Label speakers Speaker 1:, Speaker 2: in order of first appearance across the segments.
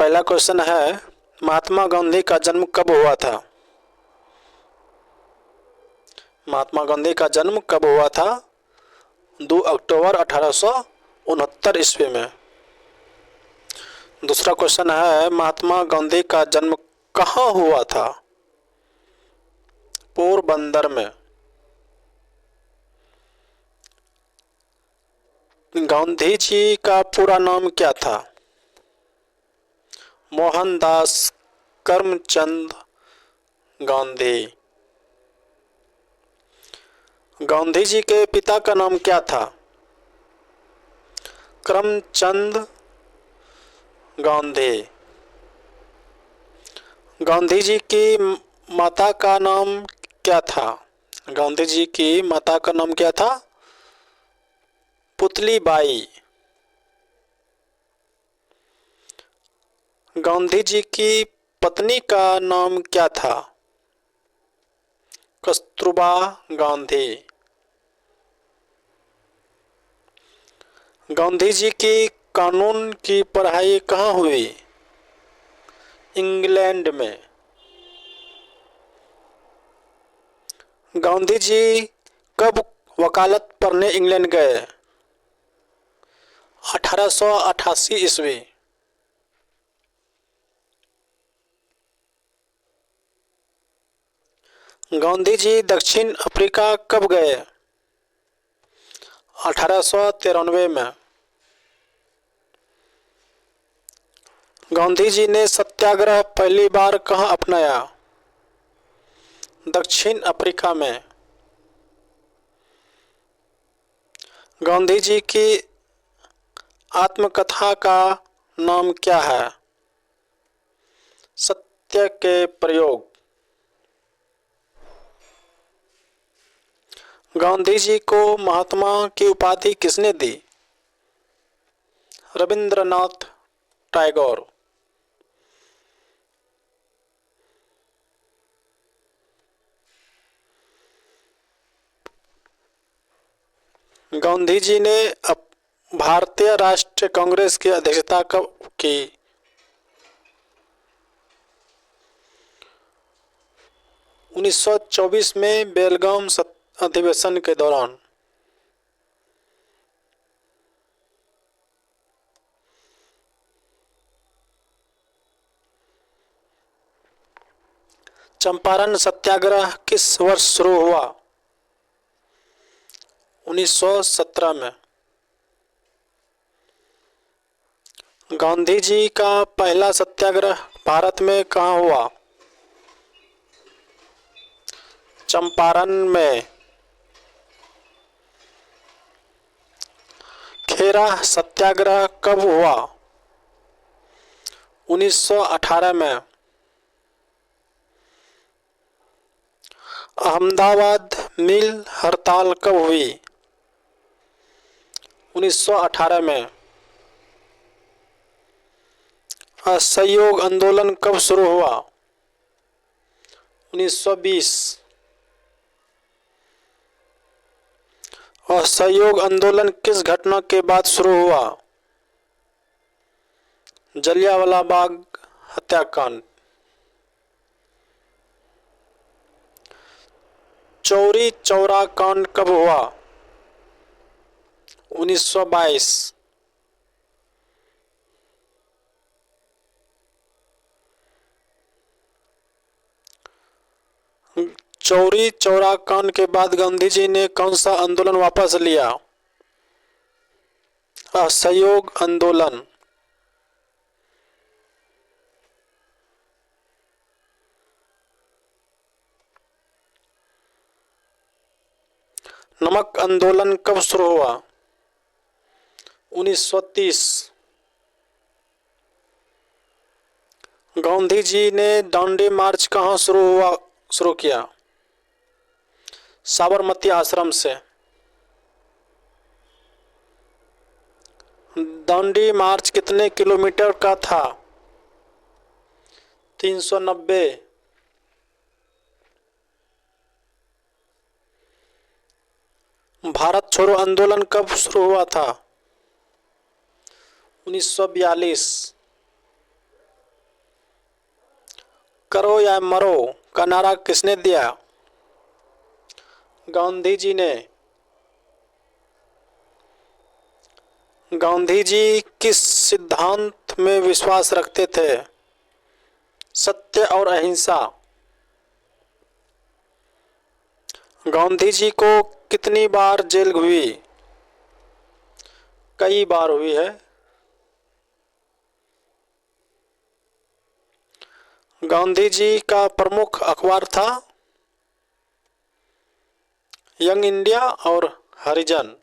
Speaker 1: पहला क्वेश्चन है, महात्मा गांधी का जन्म कब हुआ था? महात्मा गांधी का जन्म कब हुआ था? 2 अक्टूबर 1869 ईस्वी में। दूसरा क्वेश्चन है, महात्मा गांधी का जन्म कहाँ हुआ था? पोरबंदर में। गांधी जी का पूरा नाम क्या था? मोहनदास करमचंद गांधी। गांधी जी के पिता का नाम क्या था? करमचंद गांधी। गांधी जी की माता का नाम क्या था? गांधी जी की माता का नाम क्या था? पुतलीबाई। गांधी जी की पत्नी का नाम क्या था? कस्तूरबा गांधी। गांधी जी की कानून की पढ़ाई कहाँ हुई? इंग्लैंड में। गांधी जी कब वकालत पढ़ने इंग्लैंड गए? 1888 ईस्वी। गांधी जी दक्षिण अफ्रीका कब गए? 1893 में। गांधी जी ने सत्याग्रह पहली बार कहाँ अपनाया? दक्षिण अफ्रीका में। गांधी जी की आत्मकथा का नाम क्या है? सत्य के प्रयोग। गांधी जी को महात्मा की उपाधि किसने दी? रविंद्रनाथ टैगोर। गांधी जी ने भारतीय राष्ट्रीय कांग्रेस की अध्यक्षता कब की? 1924 में बेलगाम अधिवेशन के दौरान। चंपारण सत्याग्रह किस वर्ष शुरू हुआ? 1917 में। गांधी जी का पहला सत्याग्रह भारत में कहाँ हुआ? चंपारण में। खेरा सत्याग्रह कब हुआ? 1918 में। अहमदाबाद मिल हड़ताल कब हुई? 1918 में। असहयोग आंदोलन कब शुरू हुआ? 1920। असहयोग आंदोलन किस घटना के बाद शुरू हुआ? जलियांवाला बाग हत्याकांड। चौरी चौरा कांड कब हुआ? 1922। चौरी चौरा कांड के बाद गांधी जी ने कौन सा आंदोलन वापस लिया? असहयोग आंदोलन। नमक आंदोलन कब शुरू हुआ? 1930। गांधी जी ने दांडी मार्च कहाँ शुरू किया? साबरमती आश्रम से। दांडी मार्च कितने किलोमीटर का था? 390। भारत छोड़ो आंदोलन कब शुरू हुआ था? 1942। करो या मरो का नारा किसने दिया? गांधी जी ने। गांधी जी किस सिद्धांत में विश्वास रखते थे? सत्य और अहिंसा। गांधी जी को कितनी बार जेल हुई? कई बार हुई है। गांधी जी का प्रमुख अखबार था यंग इंडिया और हरिजन।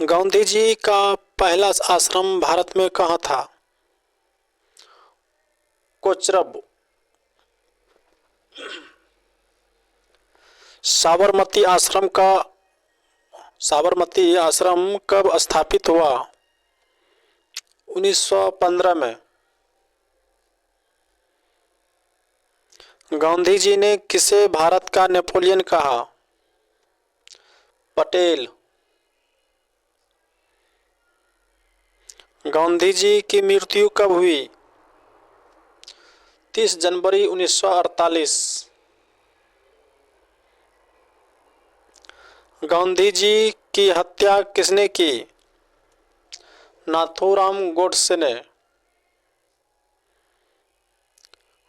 Speaker 1: गांधी जी का पहला आश्रम भारत में कहाँ था? कोचरब। साबरमती आश्रम कब स्थापित हुआ? 1915 में। गांधी जी ने किसे भारत का नेपोलियन कहा? पटेल। गांधी जी की मृत्यु कब हुई? 30 जनवरी 1948। गांधी जी की हत्या किसने की? नाथूराम गोडसे ने।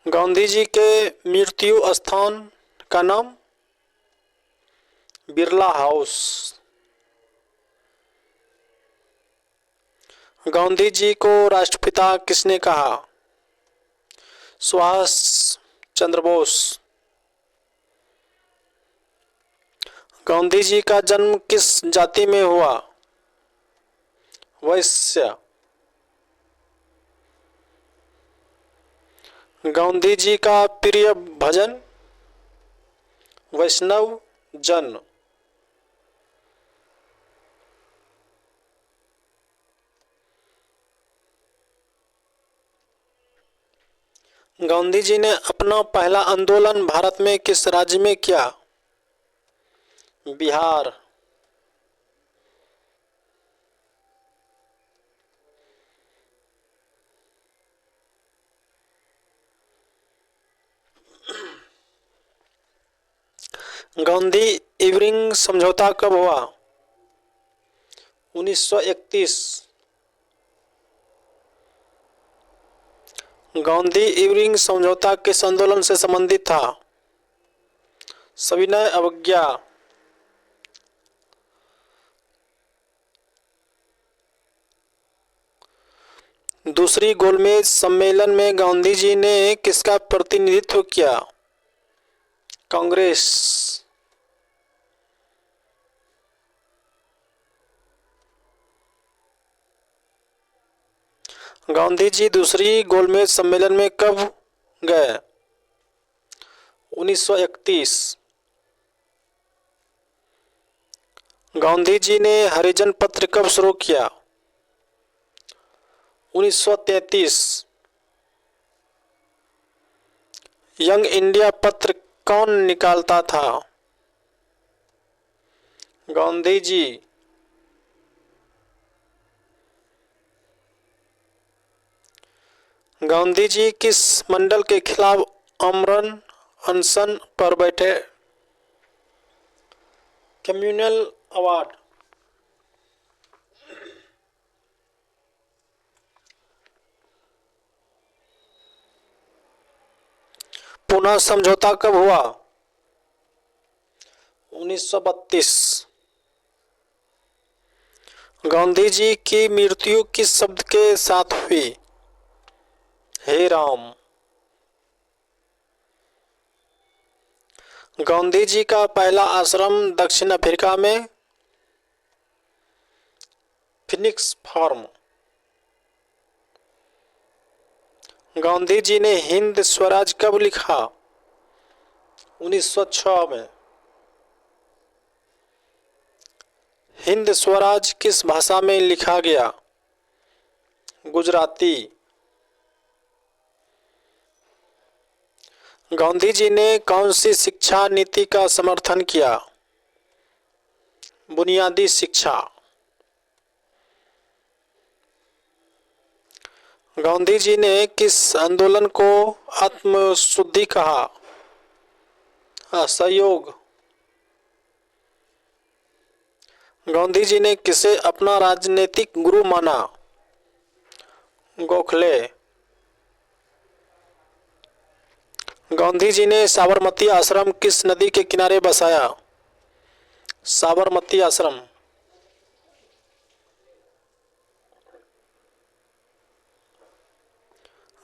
Speaker 1: गांधी जी के मृत्यु स्थान का नाम? बिरला हाउस। गांधी जी को राष्ट्रपिता किसने कहा? सुभाष चंद्र बोस। गांधी जी का जन्म किस जाति में हुआ? वैश्य। गांधी जी का प्रिय भजन? वैष्णव जन। गांधी जी ने अपना पहला आंदोलन भारत में किस राज्य में किया? बिहार। गांधी इरविंग समझौता कब हुआ? 1931। गांधी इरविंग समझौता किस आंदोलन से संबंधित था? सविनय अवज्ञा। दूसरी गोलमेज सम्मेलन में गांधी जी ने किसका प्रतिनिधित्व किया? कांग्रेस। गांधी जी दूसरी गोलमेज सम्मेलन में कब गए? 1931। गांधी जी ने हरिजन पत्र कब शुरू किया? 1933। यंग इंडिया पत्र कौन निकालता था? गांधी जी। गांधी जी किस मंडल के खिलाफ आमरण अनशन पर बैठे? Communal award. पुनः समझौता कब हुआ? 1932। गांधी जी की मृत्यु किस शब्द के साथ हुई? हे राम। गांधी जी का पहला आश्रम दक्षिण अफ्रीका में? Phoenix farm. गांधी जी ने हिंद स्वराज कब लिखा? 1906 में। हिंद स्वराज किस भाषा में लिखा गया? गुजराती। गांधी जी ने कौन सी शिक्षा नीति का समर्थन किया? बुनियादी शिक्षा। गांधी जी ने किस आंदोलन को आत्मशुद्धि कहा? असहयोग। गांधी जी ने किसे अपना राजनीतिक गुरु माना? गोखले। गांधी जी ने साबरमती आश्रम किस नदी के किनारे बसाया? साबरमती आश्रम।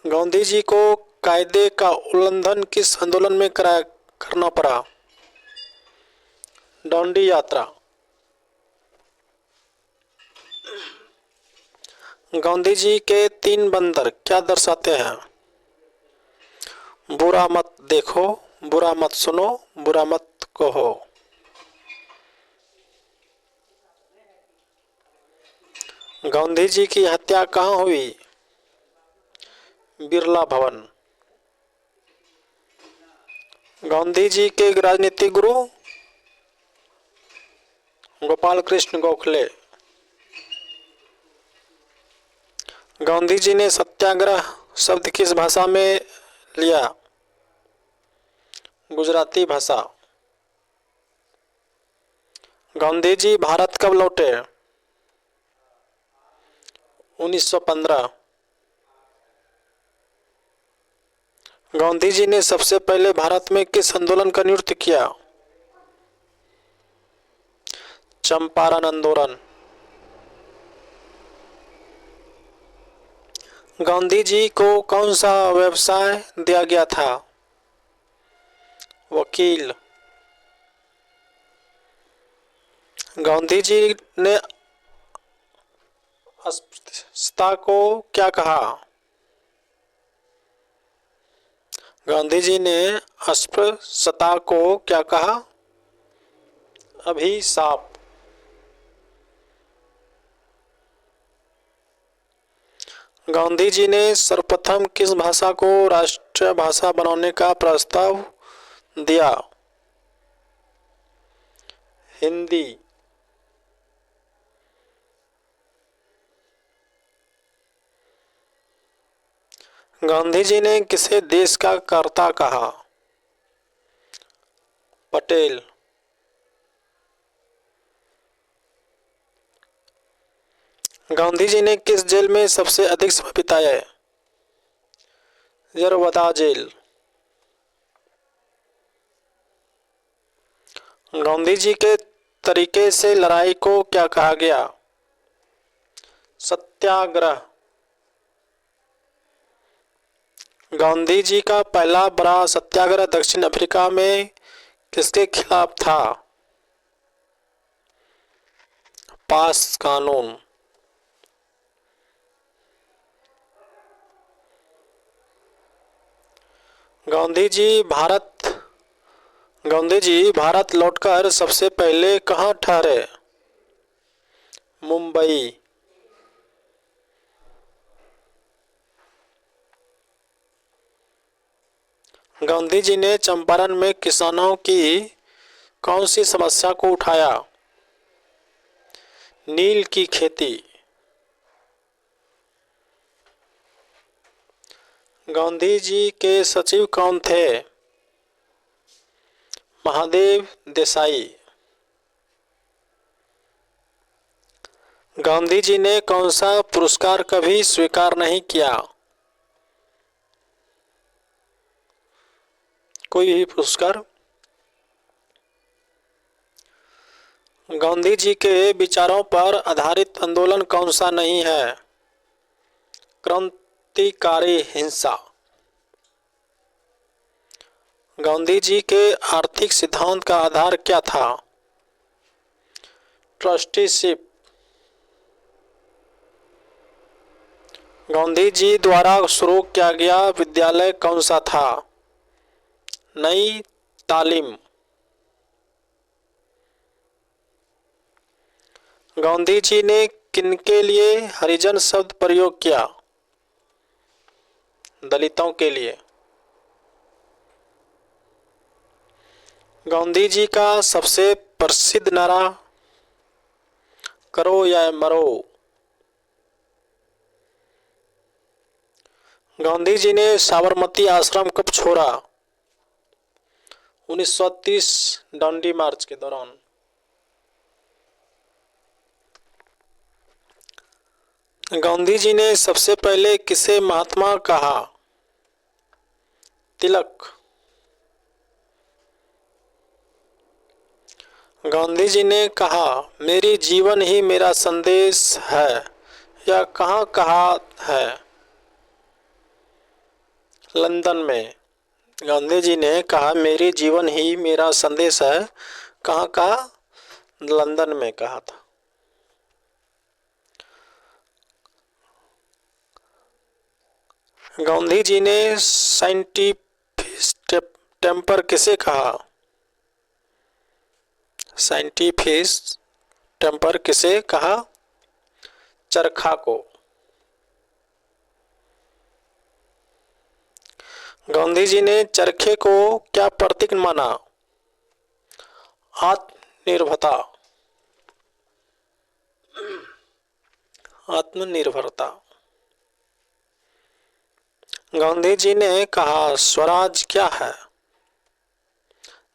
Speaker 1: गांधी जी को कायदे का उल्लंघन किस आंदोलन में करना पड़ा? दांडी यात्रा। गांधी जी के 3 बंदर क्या दर्शाते हैं? बुरा मत देखो, बुरा मत सुनो, बुरा मत कहो। गांधी जी की हत्या कहाँ हुई? बिरला भवन। गांधी जी के राजनीतिक गुरु? गोपाल कृष्ण गोखले। गांधी जी ने सत्याग्रह शब्द किस भाषा में लिया? गुजराती भाषा। गांधी जी भारत कब लौटे? 1915। गांधी जी ने सबसे पहले भारत में किस आंदोलन का नेतृत्व किया? चंपारण आंदोलन। गांधी जी को कौन सा व्यवसाय दिया गया था? वकील। गांधी जी ने अस्पृश्यता को क्या कहा? गांधी जी ने अस्पृश्यता को क्या कहा? अभिशाप। गांधी जी ने सर्वप्रथम किस भाषा को राष्ट्रीय भाषा बनाने का प्रस्ताव दिया? हिंदी। गांधी जी ने किसे देश का कर्ता कहा? पटेल। गांधी जी ने किस जेल में सबसे अधिक समय बिताया? यरवदा जेल। गांधी जी के तरीके से लड़ाई को क्या कहा गया? सत्याग्रह। गांधी जी का पहला बड़ा सत्याग्रह दक्षिण अफ्रीका में किसके खिलाफ था? पास कानून। गांधी जी भारत लौटकर सबसे पहले कहाँ ठहरे? मुंबई। गांधी जी ने चंपारण में किसानों की कौन सी समस्या को उठाया? नील की खेती। गांधी जी के सचिव कौन थे? महादेव देसाई। गांधी जी ने कौन सा पुरस्कार कभी स्वीकार नहीं किया? कोई भी पुरस्कार। गांधी जी के विचारों पर आधारित आंदोलन कौन सा नहीं है? क्रांतिकारी हिंसा। गांधी जी के आर्थिक सिद्धांत का आधार क्या था? ट्रस्टीशिप। गांधी जी द्वारा शुरू किया गया विद्यालय कौन सा था? नई तालीम। गांधी जी ने किनके लिए हरिजन शब्द प्रयोग किया? दलितों के लिए। गांधी जी का सबसे प्रसिद्ध नारा करो या मरो। गांधी जी ने साबरमती आश्रम कब छोड़ा? 1930 दांडी मार्च के दौरान। गांधी जी ने सबसे पहले किसे महात्मा कहा? तिलक। गांधी जी ने कहा, मेरी जीवन ही मेरा संदेश है, यह कहाँ कहा है? लंदन में। गांधी जी ने कहा, मेरी जीवन ही मेरा संदेश है, कहाँ कहा? लंदन में कहा था। गांधी जी ने साइंटिफिक टेम्पर किसे कहा? साइंटिफिक टेम्पर किसे कहा? चरखा को। गांधी जी ने चरखे को क्या प्रतीक माना? आत्मनिर्भरता। आत्मनिर्भरता। गांधी जी ने कहा, स्वराज क्या है?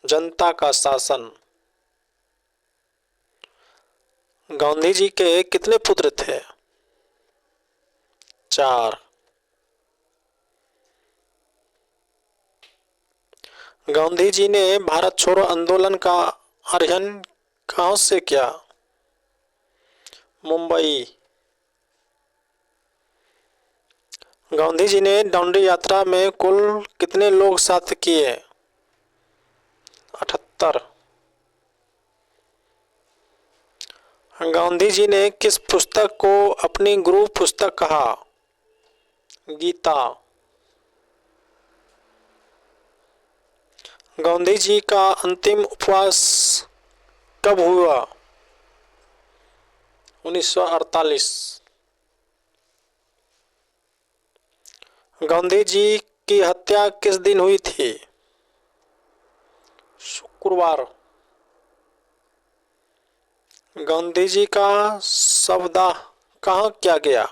Speaker 1: जनता का शासन। गांधी जी के कितने पुत्र थे? 4। गांधी जी ने भारत छोड़ो आंदोलन का आरंभ कहाँ से किया? मुंबई। गांधी जी ने दांडी यात्रा में कुल कितने लोग साथ किए? 78। गांधी जी ने किस पुस्तक को अपनी गुरु पुस्तक कहा? गीता। गांधी जी का अंतिम उपवास कब हुआ? 1948। गांधी जी की हत्या किस दिन हुई थी? शुक्रवार। गांधी जी का शवदाह कहाँ किया गया?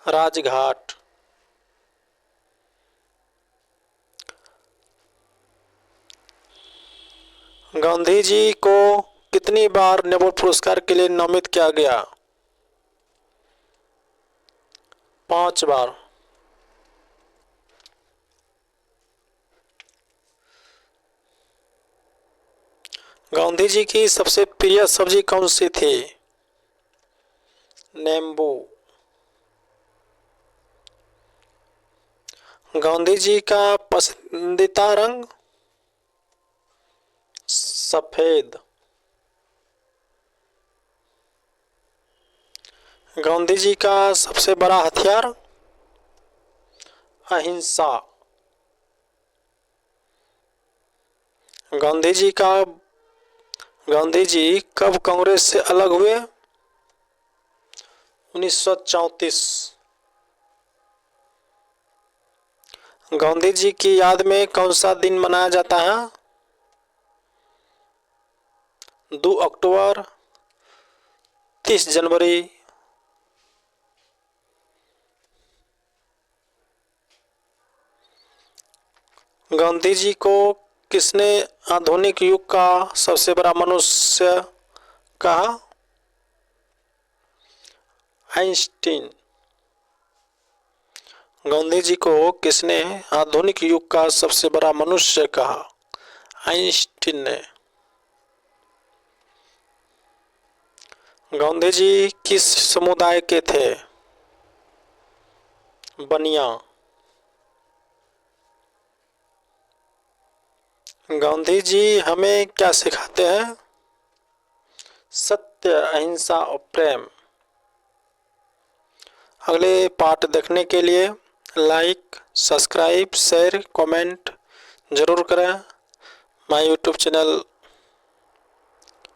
Speaker 1: राजघाट। गांधी जी को कितनी बार नोबेल पुरस्कार के लिए नामित किया गया? 5 बार। गांधी जी की सबसे प्रिय सब्जी कौन सी थी? नींबू। गांधी जी का पसंदीदा रंग? सफेद। गांधी जी का सबसे बड़ा हथियार? अहिंसा। गांधी जी कब कांग्रेस से अलग हुए? 1934। गांधी जी की याद में कौन सा दिन मनाया जाता है? 2 अक्टूबर, 30 जनवरी। गांधी जी को किसने आधुनिक युग का सबसे बड़ा मनुष्य कहा? आइंस्टीन। गांधी जी को किसने आधुनिक युग का सबसे बड़ा मनुष्य कहा? आइंस्टीन ने। गांधी जी किस समुदाय के थे? बनिया। गांधी जी हमें क्या सिखाते हैं? सत्य, अहिंसा और प्रेम। अगले पार्ट देखने के लिए लाइक, सब्सक्राइब, शेयर, कमेंट जरूर करें। My YouTube channel